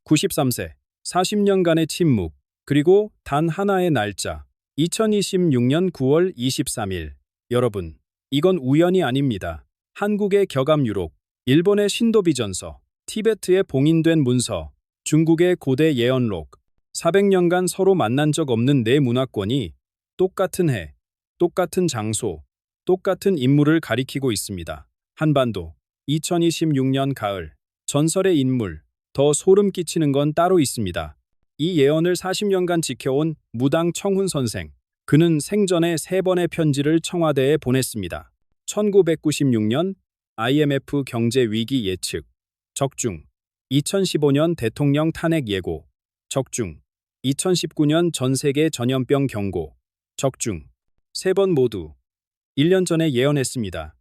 93세, 40년간의 침묵, 그리고 단 하나의 날짜, 2026년 9월 23일. 여러분, 이건 우연이 아닙니다. 한국의 격암유록, 일본의 신도비전서, 티베트의 봉인된 문서, 중국의 고대 예언록, 400년간 서로 만난 적 없는 네 문화권이 똑같은 해, 똑같은 장소, 똑같은 인물을 가리키고 있습니다. 한반도, 2026년 가을, 전설의 인물, 더 소름 끼치는 건 따로 있습니다. 이 예언을 40년간 지켜온 무당 청훈 선생. 그는 생전에 3번의 편지를 청와대에 보냈습니다. 1996년 IMF 경제 위기 예측, 적중. 2015년 대통령 탄핵 예고, 적중. 2019년 전 세계 전염병 경고, 적중. 3번 모두 1년 전에 예언했습니다.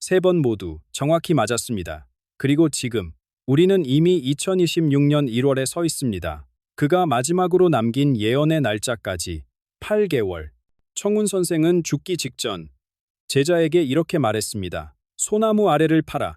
3번 모두 정확히 맞았습니다. 그리고 지금 우리는 이미 2026년 1월에 서 있습니다. 그가 마지막으로 남긴 예언의 날짜까지 8개월. 청훈 선생은 죽기 직전 제자에게 이렇게 말했습니다. 소나무 아래를 파라.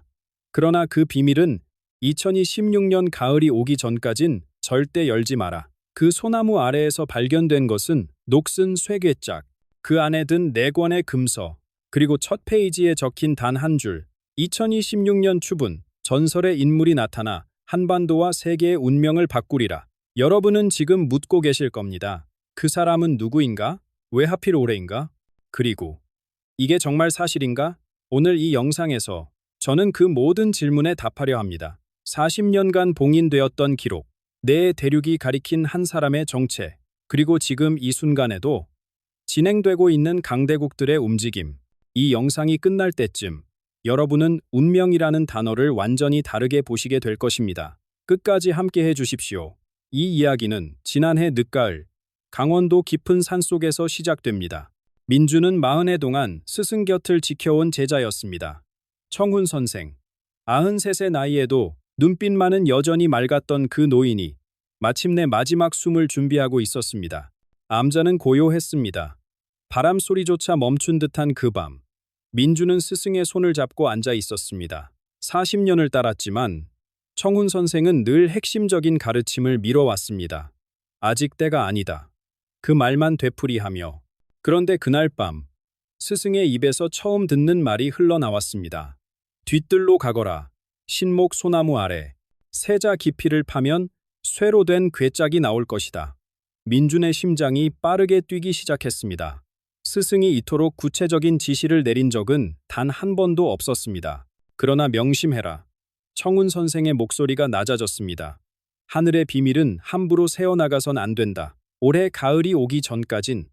그러나 그 비밀은 2026년 가을이 오기 전까진 절대 열지 마라. 그 소나무 아래에서 발견된 것은 녹슨 쇠괴짝, 그 안에 든 4권의 금서, 그리고 첫 페이지에 적힌 단 한 줄. 2026년 추분, 전설의 인물이 나타나 한반도와 세계의 운명을 바꾸리라. 여러분은 지금 묻고 계실 겁니다. 그 사람은 누구인가? 왜 하필 올해인가? 그리고 이게 정말 사실인가? 오늘 이 영상에서 저는 그 모든 질문에 답하려 합니다. 40년간 봉인되었던 기록, 내 대륙이 가리킨 한 사람의 정체, 그리고 지금 이 순간에도 진행되고 있는 강대국들의 움직임. 이 영상이 끝날 때쯤 여러분은 운명이라는 단어를 완전히 다르게 보시게 될 것입니다. 끝까지 함께 해주십시오. 이 이야기는 지난해 늦가을 강원도 깊은 산속에서 시작됩니다. 민주는 40해 동안 스승 곁을 지켜온 제자였습니다. 청훈 선생. 93세 나이에도 눈빛만은 여전히 맑았던 그 노인이 마침내 마지막 숨을 준비하고 있었습니다. 암자는 고요했습니다. 바람 소리조차 멈춘 듯한 그 밤. 민주는 스승의 손을 잡고 앉아 있었습니다. 40년을 따랐지만 청훈 선생은 늘 핵심적인 가르침을 미뤄왔습니다. 아직 때가 아니다. 그 말만 되풀이하며. 그런데 그날 밤 스승의 입에서 처음 듣는 말이 흘러나왔습니다. 뒤뜰로 가거라. 신목 소나무 아래. 세자 깊이를 파면 쇠로 된 괴짝이 나올 것이다. 민준의 심장이 빠르게 뛰기 시작했습니다. 스승이 이토록 구체적인 지시를 내린 적은 단 한 번도 없었습니다. 그러나 명심해라. 청훈 선생의 목소리가 낮아졌습니다. 하늘의 비밀은 함부로 새어나가선 안 된다. 올해 가을이 오기 전까진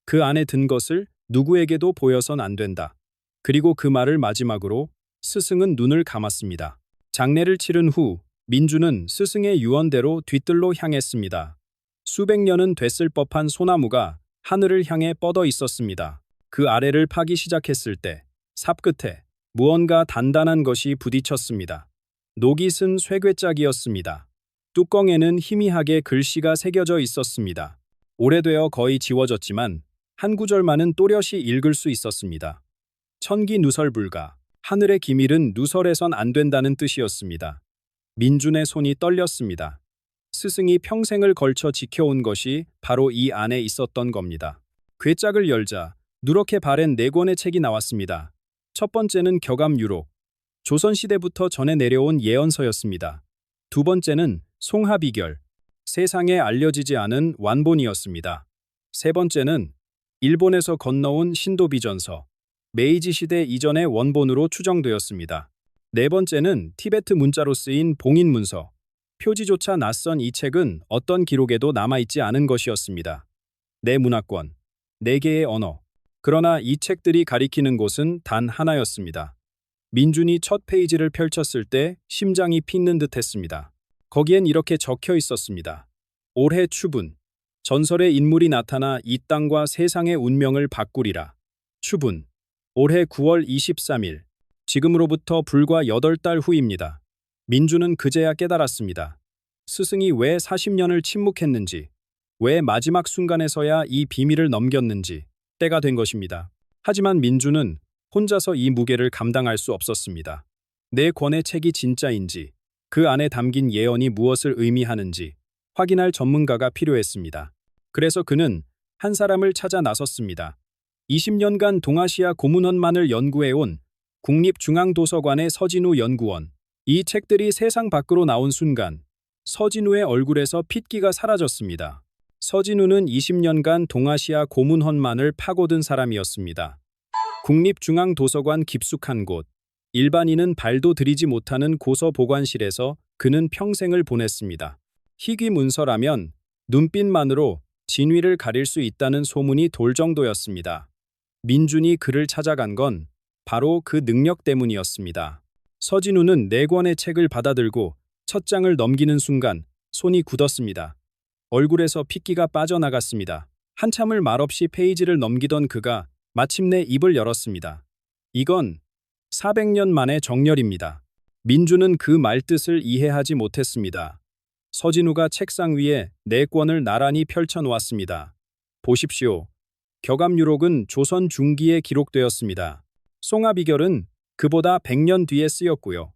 그 안에 든 것을 누구에게도 보여선 안 된다. 그리고 그 말을 마지막으로 스승은 눈을 감았습니다. 장례를 치른 후 민주는 스승의 유언대로 뒤뜰로 향했습니다. 수백 년은 됐을 법한 소나무가 하늘을 향해 뻗어 있었습니다. 그 아래를 파기 시작했을 때 삽 끝에 무언가 단단한 것이 부딪혔습니다. 녹이 쓴 쇠괴짝이었습니다. 뚜껑에는 희미하게 글씨가 새겨져 있었습니다. 오래되어 거의 지워졌지만 한 구절만은 또렷이 읽을 수 있었습니다. 천기 누설 불가. 하늘의 기밀은 누설해선 안 된다는 뜻이었습니다. 민준의 손이 떨렸습니다. 스승이 평생을 걸쳐 지켜온 것이 바로 이 안에 있었던 겁니다. 괴짝을 열자 누렇게 바랜 4권의 책이 나왔습니다. 첫 번째는 격암유록. 조선시대부터 전해 내려온 예언서였습니다. 두 번째는 송하비결. 세상에 알려지지 않은 완본이었습니다. 세 번째는 일본에서 건너온 신도비전서. 메이지 시대 이전의 원본으로 추정되었습니다. 네 번째는 티베트 문자로 쓰인 봉인문서. 표지조차 낯선 이 책은 어떤 기록에도 남아있지 않은 것이었습니다. 네 문화권, 4개의 언어. 그러나 이 책들이 가리키는 곳은 단 하나였습니다. 민준이 첫 페이지를 펼쳤을 때 심장이 핀는 듯했습니다. 거기엔 이렇게 적혀 있었습니다. 올해 추분. 전설의 인물이 나타나 이 땅과 세상의 운명을 바꾸리라. 추분. 올해 9월 23일. 지금으로부터 불과 8달 후입니다. 민주는 그제야 깨달았습니다. 스승이 왜 40년을 침묵했는지, 왜 마지막 순간에서야 이 비밀을 넘겼는지. 때가 된 것입니다. 하지만 민주는 혼자서 이 무게를 감당할 수 없었습니다. 내 권의 책이 진짜인지, 그 안에 담긴 예언이 무엇을 의미하는지 확인할 전문가가 필요했습니다. 그래서 그는 한 사람을 찾아 나섰습니다. 20년간 동아시아 고문헌만을 연구해온 국립중앙도서관의 서진우 연구원. 이 책들이 세상 밖으로 나온 순간 서진우의 얼굴에서 핏기가 사라졌습니다. 서진우는 20년간 동아시아 고문헌만을 파고든 사람이었습니다. 국립중앙도서관 깊숙한 곳, 일반인은 발도 들이지 못하는 고서 보관실에서 그는 평생을 보냈습니다. 희귀 문서라면 눈빛만으로 진위를 가릴 수 있다는 소문이 돌 정도였습니다. 민준이 그를 찾아간 건 바로 그 능력 때문이었습니다. 서진우는 4권의 책을 받아들고 첫 장을 넘기는 순간 손이 굳었습니다. 얼굴에서 핏기가 빠져나갔습니다. 한참을 말없이 페이지를 넘기던 그가 마침내 입을 열었습니다. 이건 400년 만의 정렬입니다. 민주는 그 말뜻을 이해하지 못했습니다. 서진우가 책상 위에 4권을 나란히 펼쳐놓았습니다. 보십시오. 격암유록은 조선 중기에 기록되었습니다. 송하비결은 그보다 100년 뒤에 쓰였고요.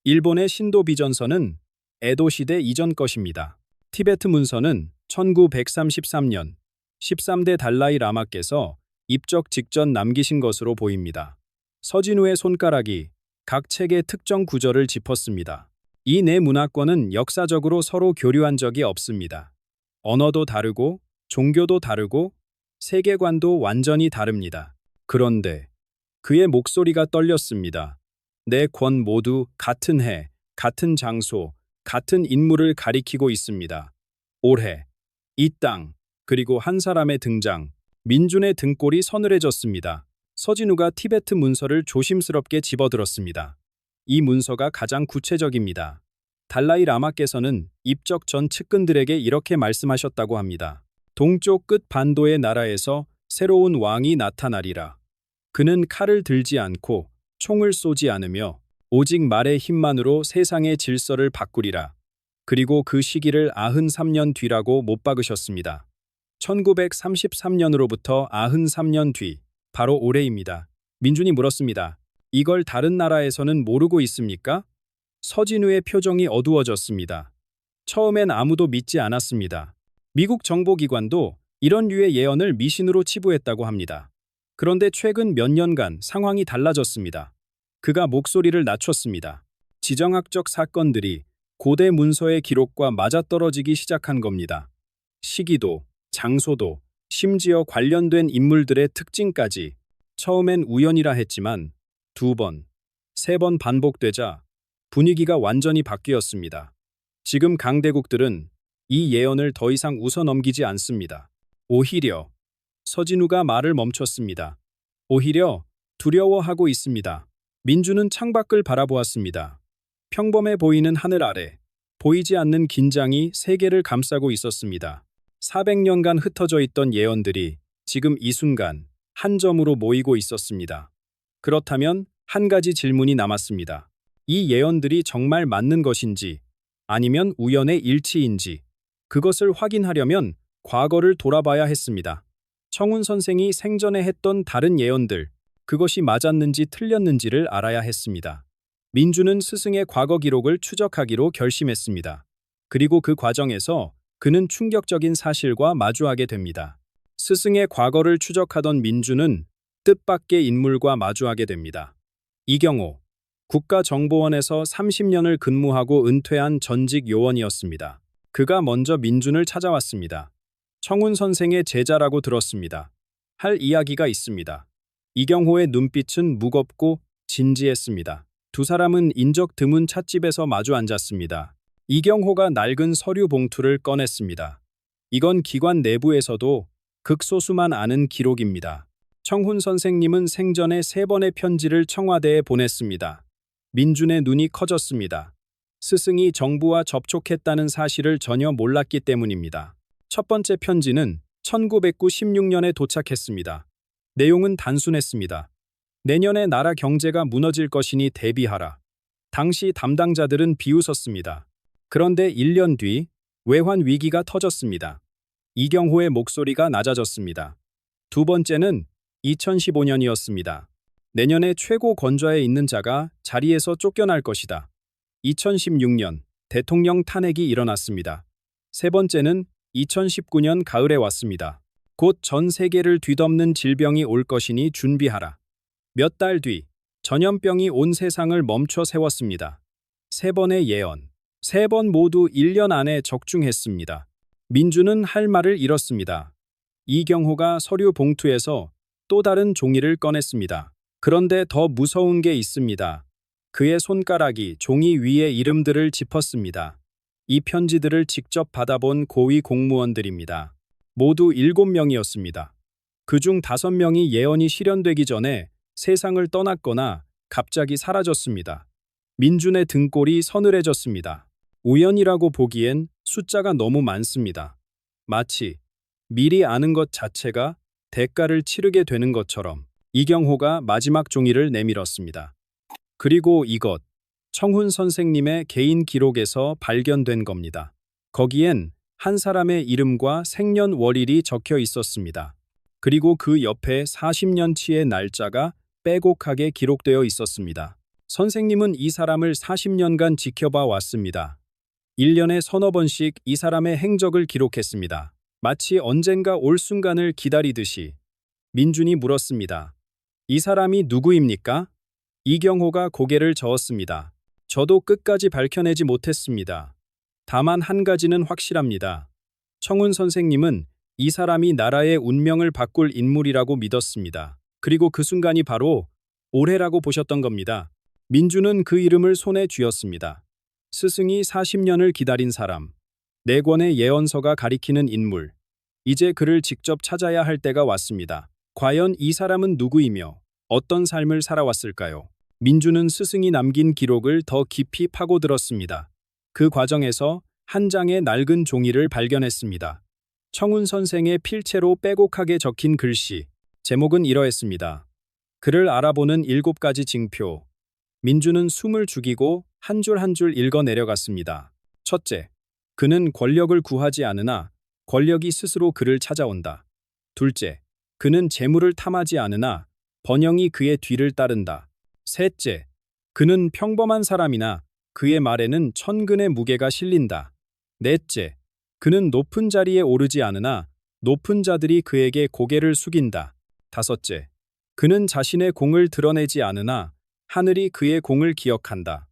일본의 신도비전서는 에도 시대 이전 것입니다. 티베트 문서는 1933년 13대 달라이 라마께서 입적 직전 남기신 것으로 보입니다. 서진우의 손가락이 각 책의 특정 구절을 짚었습니다. 이 4문화권은 역사적으로 서로 교류한 적이 없습니다. 언어도 다르고 종교도 다르고 세계관도 완전히 다릅니다. 그런데 그의 목소리가 떨렸습니다. 4권 모두 같은 해, 같은 장소, 같은 인물을 가리키고 있습니다. 올해, 이 땅, 그리고 한 사람의 등장. 민준의 등골이 서늘해졌습니다. 서진우가 티베트 문서를 조심스럽게 집어들었습니다. 이 문서가 가장 구체적입니다. 달라이 라마께서는 입적 전 측근들에게 이렇게 말씀하셨다고 합니다. 동쪽 끝 반도의 나라에서 새로운 왕이 나타나리라. 그는 칼을 들지 않고 총을 쏘지 않으며 오직 말의 힘만으로 세상의 질서를 바꾸리라. 그리고 그 시기를 93년 뒤라고 못 박으셨습니다. 1933년으로부터 93년 뒤, 바로 올해입니다. 민준이 물었습니다. 이걸 다른 나라에서는 모르고 있습니까? 서진우의 표정이 어두워졌습니다. 처음엔 아무도 믿지 않았습니다. 미국 정보기관도 이런 류의 예언을 미신으로 치부했다고 합니다. 그런데 최근 몇 년간 상황이 달라졌습니다. 그가 목소리를 낮췄습니다. 지정학적 사건들이 고대 문서의 기록과 맞아떨어지기 시작한 겁니다. 시기도, 장소도, 심지어 관련된 인물들의 특징까지 처음엔 우연이라 했지만 2번, 3번 반복되자 분위기가 완전히 바뀌었습니다. 지금 강대국들은 이 예언을 더 이상 웃어넘기지 않습니다. 오히려 서진우가 말을 멈췄습니다. 오히려 두려워하고 있습니다. 민주는 창밖을 바라보았습니다. 평범해 보이는 하늘 아래 보이지 않는 긴장이 세계를 감싸고 있었습니다. 400년간 흩어져 있던 예언들이 지금 이 순간 한 점으로 모이고 있었습니다. 그렇다면 한 가지 질문이 남았습니다. 이 예언들이 정말 맞는 것인지 아니면 우연의 일치인지 그것을 확인하려면 과거를 돌아봐야 했습니다. 청운 선생이 생전에 했던 다른 예언들, 그것이 맞았는지 틀렸는지를 알아야 했습니다. 민주는 스승의 과거 기록을 추적하기로 결심했습니다. 그리고 그 과정에서 그는 충격적인 사실과 마주하게 됩니다. 스승의 과거를 추적하던 민주는 뜻밖의 인물과 마주하게 됩니다. 이경호, 국가정보원에서 30년을 근무하고 은퇴한 전직 요원이었습니다. 그가 먼저 민준을 찾아왔습니다. 청운 선생의 제자라고 들었습니다. 할 이야기가 있습니다. 이경호의 눈빛은 무겁고 진지했습니다. 두 사람은 인적 드문 찻집에서 마주 앉았습니다. 이경호가 낡은 서류 봉투를 꺼냈습니다. 이건 기관 내부에서도 극소수만 아는 기록입니다. 청훈 선생님은 생전에 3번의 편지를 청와대에 보냈습니다. 민준의 눈이 커졌습니다. 스승이 정부와 접촉했다는 사실을 전혀 몰랐기 때문입니다. 첫 번째 편지는 1996년에 도착했습니다. 내용은 단순했습니다. 내년에 나라 경제가 무너질 것이니 대비하라. 당시 담당자들은 비웃었습니다. 그런데 1년 뒤 외환 위기가 터졌습니다. 이경호의 목소리가 낮아졌습니다. 두 번째는 2015년이었습니다. 내년에 최고 권좌에 있는 자가 자리에서 쫓겨날 것이다. 2016년 대통령 탄핵이 일어났습니다. 세 번째는 2019년 가을에 왔습니다. 곧 전 세계를 뒤덮는 질병이 올 것이니 준비하라. 몇 달 뒤 전염병이 온 세상을 멈춰 세웠습니다. 세 번의 예언. 세 번 모두 1년 안에 적중했습니다. 민주는 할 말을 잃었습니다. 이경호가 서류 봉투에서 또 다른 종이를 꺼냈습니다. 그런데 더 무서운 게 있습니다. 그의 손가락이 종이 위에 이름들을 짚었습니다. 이 편지들을 직접 받아본 고위 공무원들입니다. 모두 7명이었습니다. 그중 5명이 예언이 실현되기 전에 세상을 떠났거나 갑자기 사라졌습니다. 민준의 등골이 서늘해졌습니다. 우연이라고 보기엔 숫자가 너무 많습니다. 마치 미리 아는 것 자체가 대가를 치르게 되는 것처럼 이경호가 마지막 종이를 내밀었습니다. 그리고 이것, 청훈 선생님의 개인 기록에서 발견된 겁니다. 거기엔 한 사람의 이름과 생년월일이 적혀 있었습니다. 그리고 그 옆에 40년치의 날짜가 빼곡하게 기록되어 있었습니다. 선생님은 이 사람을 40년간 지켜봐 왔습니다. 1년에 서너 번씩 이 사람의 행적을 기록했습니다. 마치 언젠가 올 순간을 기다리듯이. 민준이 물었습니다. 이 사람이 누구입니까? 이경호가 고개를 저었습니다. 저도 끝까지 밝혀내지 못했습니다. 다만 한 가지는 확실합니다. 청훈 선생님은 이 사람이 나라의 운명을 바꿀 인물이라고 믿었습니다. 그리고 그 순간이 바로 올해라고 보셨던 겁니다. 민주는 그 이름을 손에 쥐었습니다. 스승이 40년을 기다린 사람. 4권의 예언서가 가리키는 인물. 이제 그를 직접 찾아야 할 때가 왔습니다. 과연 이 사람은 누구이며 어떤 삶을 살아왔을까요? 민주는 스승이 남긴 기록을 더 깊이 파고들었습니다. 그 과정에서 한 장의 낡은 종이를 발견했습니다. 청훈 선생의 필체로 빼곡하게 적힌 글씨. 제목은 이러했습니다. 그를 알아보는 7가지 징표. 민주는 숨을 죽이고 한 줄 한 줄 읽어 내려갔습니다. 첫째, 그는 권력을 구하지 않으나 권력이 스스로 그를 찾아온다. 둘째, 그는 재물을 탐하지 않으나 번영이 그의 뒤를 따른다. 셋째, 그는 평범한 사람이나 그의 말에는 천근의 무게가 실린다. 넷째, 그는 높은 자리에 오르지 않으나 높은 자들이 그에게 고개를 숙인다. 다섯째, 그는 자신의 공을 드러내지 않으나 하늘이 그의 공을 기억한다.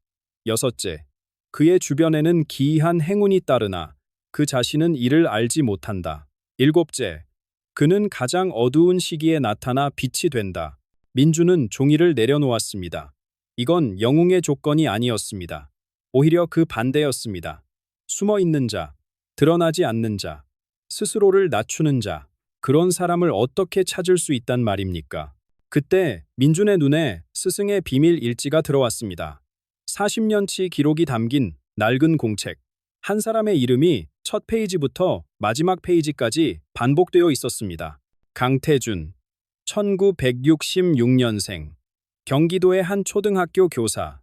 여섯째, 그의 주변에는 기이한 행운이 따르나 그 자신은 이를 알지 못한다. 일곱째, 그는 가장 어두운 시기에 나타나 빛이 된다. 민주는 종이를 내려놓았습니다. 이건 영웅의 조건이 아니었습니다. 오히려 그 반대였습니다. 숨어 있는 자, 드러나지 않는 자, 스스로를 낮추는 자, 그런 사람을 어떻게 찾을 수 있단 말입니까? 그때 민준의 눈에 스승의 비밀 일지가 들어왔습니다. 40년치 기록이 담긴 낡은 공책. 한 사람의 이름이 첫 페이지부터 마지막 페이지까지 반복되어 있었습니다. 강태준, 1966년생, 경기도의 한 초등학교 교사.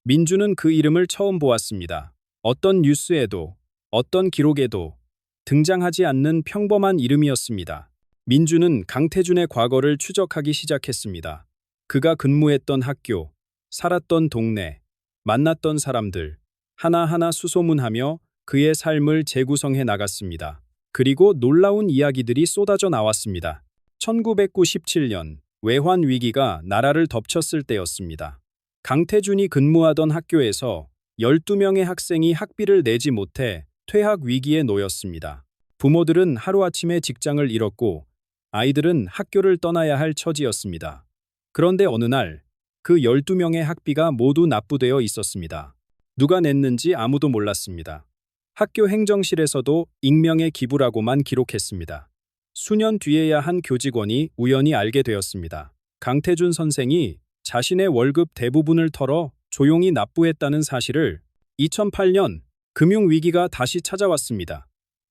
민주는 그 이름을 처음 보았습니다. 어떤 뉴스에도, 어떤 기록에도 등장하지 않는 평범한 이름이었습니다. 민주는 강태준의 과거를 추적하기 시작했습니다. 그가 근무했던 학교, 살았던 동네, 만났던 사람들, 하나하나 수소문하며 그의 삶을 재구성해 나갔습니다. 그리고 놀라운 이야기들이 쏟아져 나왔습니다. 1997년 외환 위기가 나라를 덮쳤을 때였습니다. 강태준이 근무하던 학교에서 12명의 학생이 학비를 내지 못해 퇴학 위기에 놓였습니다. 부모들은 하루아침에 직장을 잃었고 아이들은 학교를 떠나야 할 처지였습니다. 그런데 어느 날 그 12명의 학비가 모두 납부되어 있었습니다. 누가 냈는지 아무도 몰랐습니다. 학교 행정실에서도 익명의 기부라고만 기록했습니다. 수년 뒤에야 한 교직원이 우연히 알게 되었습니다. 강태준 선생이 자신의 월급 대부분을 털어 조용히 납부했다는 사실을. 2008년 금융위기가 다시 찾아왔습니다.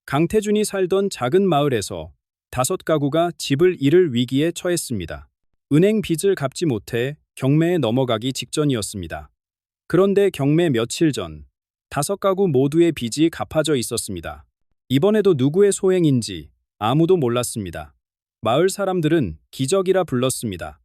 강태준이 살던 작은 마을에서 5가구가 집을 잃을 위기에 처했습니다. 은행 빚을 갚지 못해 경매에 넘어가기 직전이었습니다. 그런데 경매 며칠 전 5가구 모두의 빚이 갚아져 있었습니다. 이번에도 누구의 소행인지 아무도 몰랐습니다. 마을 사람들은 기적이라 불렀습니다.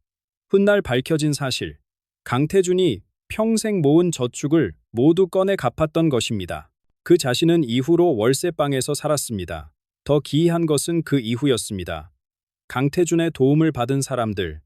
훗날 밝혀진 사실. 강태준이 평생 모은 저축을 모두 꺼내 갚았던 것입니다. 그 자신은 이후로 월세방에서 살았습니다. 더 기이한 것은 그 이후였습니다. 강태준의 도움을 받은 사람들,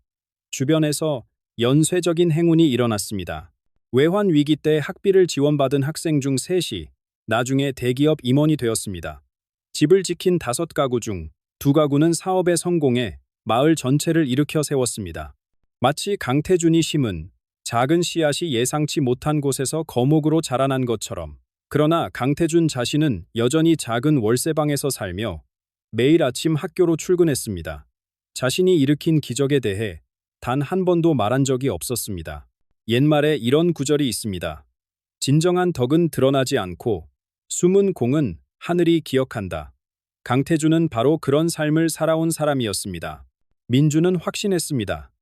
주변에서 연쇄적인 행운이 일어났습니다. 외환 위기 때 학비를 지원받은 학생 중 셋이 나중에 대기업 임원이 되었습니다. 집을 지킨 5가구 중 2가구는 사업에 성공해 마을 전체를 일으켜 세웠습니다. 마치 강태준이 심은 작은 씨앗이 예상치 못한 곳에서 거목으로 자라난 것처럼. 그러나 강태준 자신은 여전히 작은 월세방에서 살며 매일 아침 학교로 출근했습니다. 자신이 일으킨 기적에 대해 단 한 번도 말한 적이 없었습니다. 옛말에 이런 구절이 있습니다. 진정한 덕은 드러나지 않고 숨은 공은 하늘이 기억한다. 강태준은 바로 그런 삶을 살아온 사람이었습니다. 민주는 확신했습니다.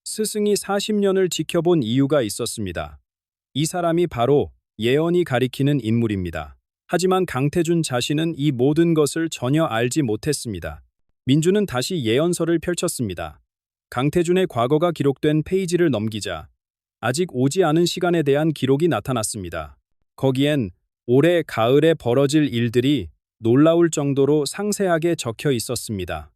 스승이 40년을 지켜본 이유가 있었습니다. 이 사람이 바로 예언이 가리키는 인물입니다. 하지만 강태준 자신은 이 모든 것을 전혀 알지 못했습니다. 민주는 다시 예언서를 펼쳤습니다. 강태준의 과거가 기록된 페이지를 넘기자 아직 오지 않은 시간에 대한 기록이 나타났습니다. 거기엔 올해 가을에 벌어질 일들이 놀라울 정도로 상세하게 적혀 있었습니다.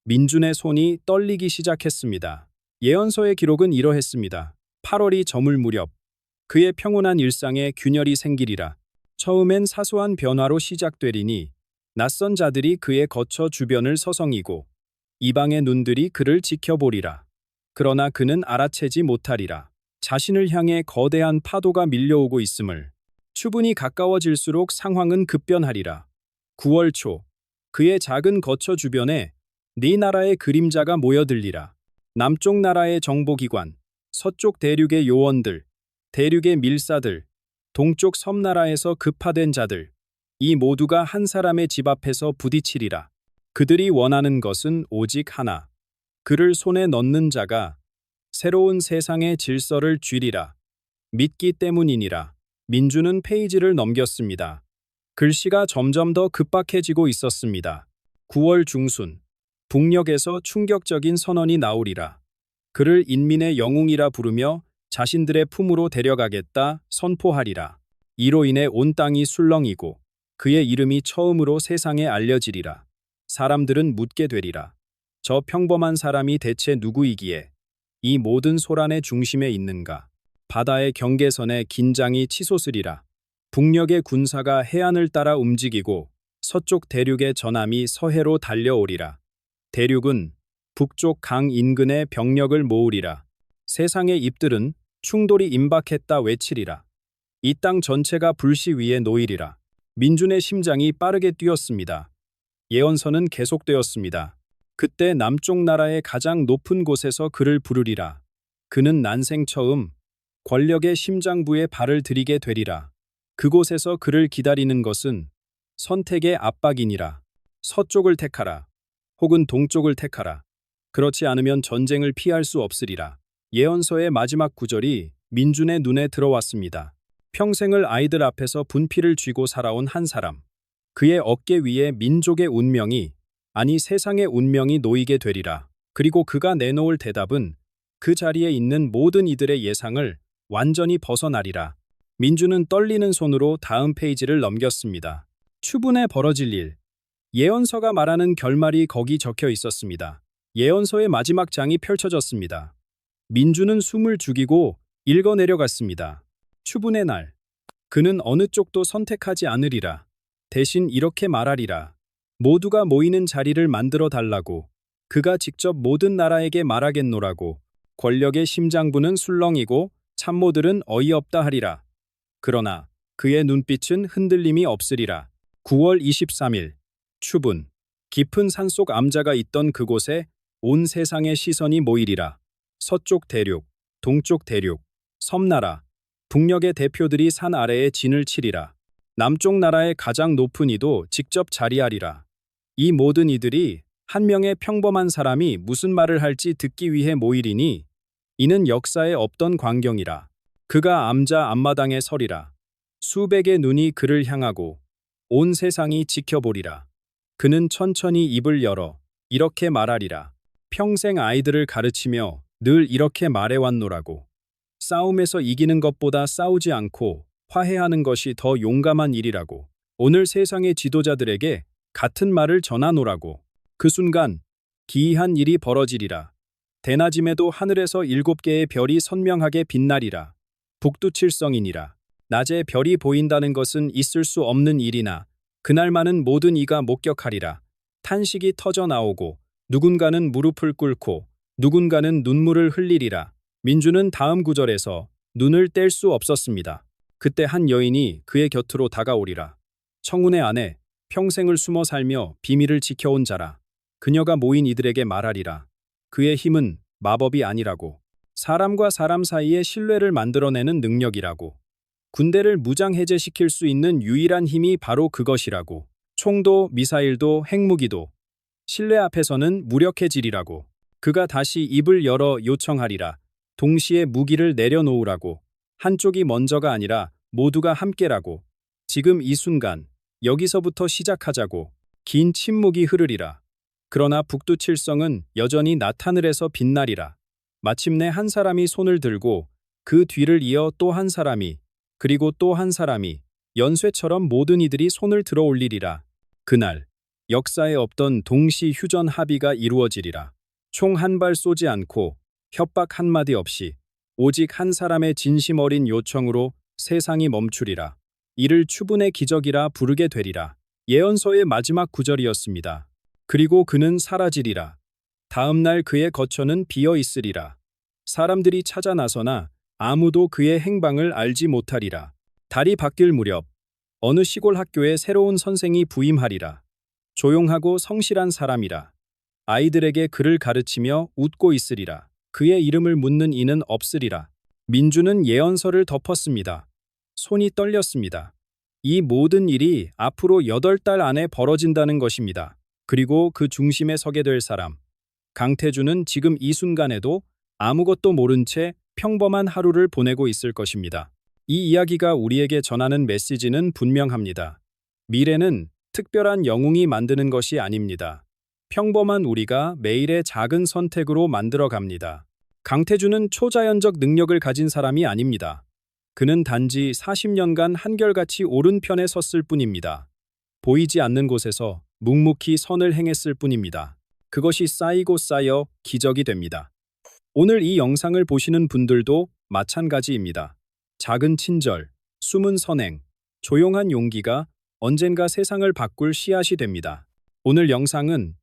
민준의 손이 떨리기 시작했습니다. 예언서의 기록은 이러했습니다. 8월이 저물 무렵 그의 평온한 일상에 균열이 생기리라. 처음엔 사소한 변화로 시작되리니 낯선 자들이 그의 거처 주변을 서성이고 이방의 눈들이 그를 지켜보리라. 그러나 그는 알아채지 못하리라. 자신을 향해 거대한 파도가 밀려오고 있음을. 추분이 가까워질수록 상황은 급변하리라. 9월 초 그의 작은 거처 주변에 네 나라의 그림자가 모여들리라. 남쪽 나라의 정보기관, 서쪽 대륙의 요원들, 대륙의 밀사들, 동쪽 섬나라에서 급파된 자들, 이 모두가 한 사람의 집 앞에서 부딪히리라. 그들이 원하는 것은 오직 하나. 그를 손에 넣는 자가 새로운 세상의 질서를 쥐리라. 믿기 때문이니라. 민주는 페이지를 넘겼습니다. 글씨가 점점 더 급박해지고 있었습니다. 9월 중순, 북녘에서 충격적인 선언이 나오리라. 그를 인민의 영웅이라 부르며 자신들의 품으로 데려가겠다 선포하리라. 이로 인해 온 땅이 술렁이고 그의 이름이 처음으로 세상에 알려지리라. 사람들은 묻게 되리라. 저 평범한 사람이 대체 누구이기에 이 모든 소란의 중심에 있는가? 바다의 경계선에 긴장이 치솟으리라. 북녘의 군사가 해안을 따라 움직이고 서쪽 대륙의 전함이 서해로 달려오리라. 대륙은 북쪽 강 인근에 병력을 모으리라. 세상의 입들은 충돌이 임박했다 외치리라. 이 땅 전체가 불씨 위에 놓이리라. 민준의 심장이 빠르게 뛰었습니다. 예언서는 계속되었습니다. 그때 남쪽 나라의 가장 높은 곳에서 그를 부르리라. 그는 난생 처음 권력의 심장부에 발을 들이게 되리라. 그곳에서 그를 기다리는 것은 선택의 압박이니라. 서쪽을 택하라. 혹은 동쪽을 택하라. 그렇지 않으면 전쟁을 피할 수 없으리라. 예언서의 마지막 구절이 민준의 눈에 들어왔습니다. 평생을 아이들 앞에서 분필을 쥐고 살아온 한 사람. 그의 어깨 위에 민족의 운명이, 아니 세상의 운명이 놓이게 되리라. 그리고 그가 내놓을 대답은 그 자리에 있는 모든 이들의 예상을 완전히 벗어나리라. 민주는 떨리는 손으로 다음 페이지를 넘겼습니다. 추분에 벌어질 일. 예언서가 말하는 결말이 거기 적혀 있었습니다. 예언서의 마지막 장이 펼쳐졌습니다. 민주는 숨을 죽이고 읽어내려갔습니다. 추분의 날. 그는 어느 쪽도 선택하지 않으리라. 대신 이렇게 말하리라. 모두가 모이는 자리를 만들어 달라고. 그가 직접 모든 나라에게 말하겠노라고. 권력의 심장부는 술렁이고 참모들은 어이없다 하리라. 그러나 그의 눈빛은 흔들림이 없으리라. 9월 23일. 추분. 깊은 산속 암자가 있던 그곳에 온 세상의 시선이 모이리라. 서쪽 대륙, 동쪽 대륙, 섬나라, 북녘의 대표들이 산 아래에 진을 치리라. 남쪽 나라의 가장 높은 이도 직접 자리하리라. 이 모든 이들이 한 명의 평범한 사람이 무슨 말을 할지 듣기 위해 모이리니 이는 역사에 없던 광경이라. 그가 암자 앞마당에 서리라. 수백의 눈이 그를 향하고 온 세상이 지켜보리라. 그는 천천히 입을 열어 이렇게 말하리라. 평생 아이들을 가르치며 늘 이렇게 말해왔노라고. 싸움에서 이기는 것보다 싸우지 않고 화해하는 것이 더 용감한 일이라고. 오늘 세상의 지도자들에게 같은 말을 전하노라고. 그 순간 기이한 일이 벌어지리라. 대낮임에도 하늘에서 7개의 별이 선명하게 빛나리라. 북두칠성이니라. 낮에 별이 보인다는 것은 있을 수 없는 일이나 그날만은 모든 이가 목격하리라. 탄식이 터져 나오고 누군가는 무릎을 꿇고 누군가는 눈물을 흘리리라. 민주는 다음 구절에서 눈을 뗄 수 없었습니다. 그때 한 여인이 그의 곁으로 다가오리라. 청운의 아내, 평생을 숨어 살며 비밀을 지켜온 자라. 그녀가 모인 이들에게 말하리라. 그의 힘은 마법이 아니라고. 사람과 사람 사이에 신뢰를 만들어내는 능력이라고. 군대를 무장해제시킬 수 있는 유일한 힘이 바로 그것이라고. 총도 미사일도 핵무기도 신뢰 앞에서는 무력해지리라고. 그가 다시 입을 열어 요청하리라. 동시에 무기를 내려놓으라고. 한쪽이 먼저가 아니라 모두가 함께라고. 지금 이 순간 여기서부터 시작하자고. 긴 침묵이 흐르리라. 그러나 북두칠성은 여전히 낮하늘에서 빛나리라. 마침내 한 사람이 손을 들고 그 뒤를 이어 또 한 사람이 그리고 또 한 사람이 연쇄처럼 모든 이들이 손을 들어 올리리라. 그날 역사에 없던 동시 휴전 합의가 이루어지리라. 총 한 발 쏘지 않고 협박 한마디 없이 오직 한 사람의 진심 어린 요청으로 세상이 멈추리라. 이를 추분의 기적이라 부르게 되리라. 예언서의 마지막 구절이었습니다. 그리고 그는 사라지리라. 다음 날 그의 거처는 비어 있으리라. 사람들이 찾아 나서나 아무도 그의 행방을 알지 못하리라. 달이 바뀔 무렵 어느 시골 학교에 새로운 선생이 부임하리라. 조용하고 성실한 사람이라. 아이들에게 글을 가르치며 웃고 있으리라. 그의 이름을 묻는 이는 없으리라. 민주는 예언서를 덮었습니다. 손이 떨렸습니다. 이 모든 일이 앞으로 8달 안에 벌어진다는 것입니다. 그리고 그 중심에 서게 될 사람. 강태준은 지금 이 순간에도 아무것도 모른 채 평범한 하루를 보내고 있을 것입니다. 이 이야기가 우리에게 전하는 메시지는 분명합니다. 미래는 특별한 영웅이 만드는 것이 아닙니다. 평범한 우리가 매일의 작은 선택으로 만들어 갑니다. 강태준은 초자연적 능력을 가진 사람이 아닙니다. 그는 단지 40년간 한결같이 오른편에 섰을 뿐입니다. 보이지 않는 곳에서 묵묵히 선을 행했을 뿐입니다. 그것이 쌓이고 쌓여 기적이 됩니다. 오늘 이 영상을 보시는 분들도 마찬가지입니다. 작은 친절, 숨은 선행, 조용한 용기가 언젠가 세상을 바꿀 씨앗이 됩니다. 오늘 영상은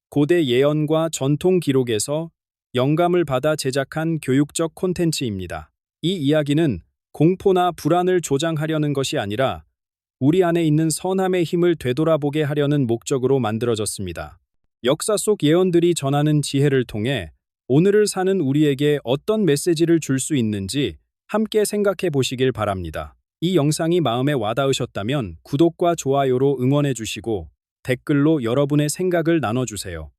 고대 예언과 전통 기록에서 영감을 받아 제작한 교육적 콘텐츠입니다. 이 이야기는 공포나 불안을 조장하려는 것이 아니라 우리 안에 있는 선함의 힘을 되돌아보게 하려는 목적으로 만들어졌습니다. 역사 속 예언들이 전하는 지혜를 통해 오늘을 사는 우리에게 어떤 메시지를 줄 수 있는지 함께 생각해 보시길 바랍니다. 이 영상이 마음에 와닿으셨다면 구독과 좋아요로 응원해 주시고 댓글로 여러분의 생각을 나눠주세요.